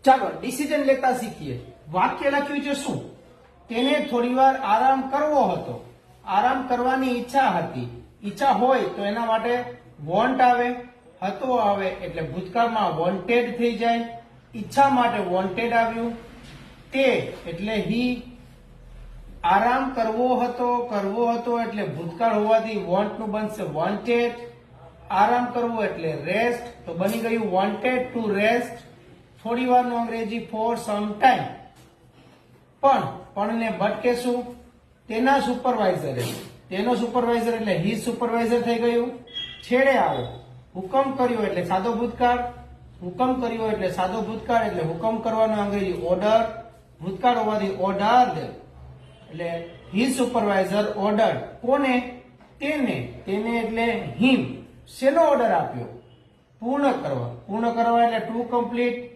ચાલો ડિસિઝન લેતા શીખીએ. વાક્ય લખ્યું છે શું? તેને થોડીવાર આરામ કરવો હતો. આરામ કરવાની ઈચ્છા હતી. ઈચ્છા હોય તો એના માટે વોન્ટ આવે, હતો આવે એટલે ભૂતકાળમાં વોન્ટેડ થઈ જાય. ઈચ્છા માટે વોન્ટેડ આવ્યું. તે એટલે હી. આરામ કરવો હતો એટલે ભૂતકાળ હોવાથી વોન્ટ નું બનશે વોન્ટેડ. આરામ કરવો એટલે રેસ્ટ, તો બની ગયું વોન્ટેડ ટુ રેસ્ટ. થોડી વારનું અંગ્રેજી ફોર સમ ટાઈમ. પણ ને બટ કે શું? તેના સુપરવાઇઝરે. તેનો સુપરવાઇઝર એટલે હી સુપરવાઇઝર થઈ ગયું. છેડે આવો. હુકમ કર્યો એટલે સાદો ભૂતકાળ. હુકમ કર્યો એટલે સાદો ભૂતકાળ એટલે હુકમ કરવાનો અંગ્રેજી ઓર્ડર. ભૂતકાળ હોવાથી ઓર્ડર્ડ એટલે હી સુપરવાઇઝર ઓર્ડર. કોને? તેને. તેને એટલે હિમ. શેનો ઓર્ડર આપ્યો? પૂર્ણ કરવા. પૂર્ણ કરવા એટલે ટુ કમ્પ્લીટ.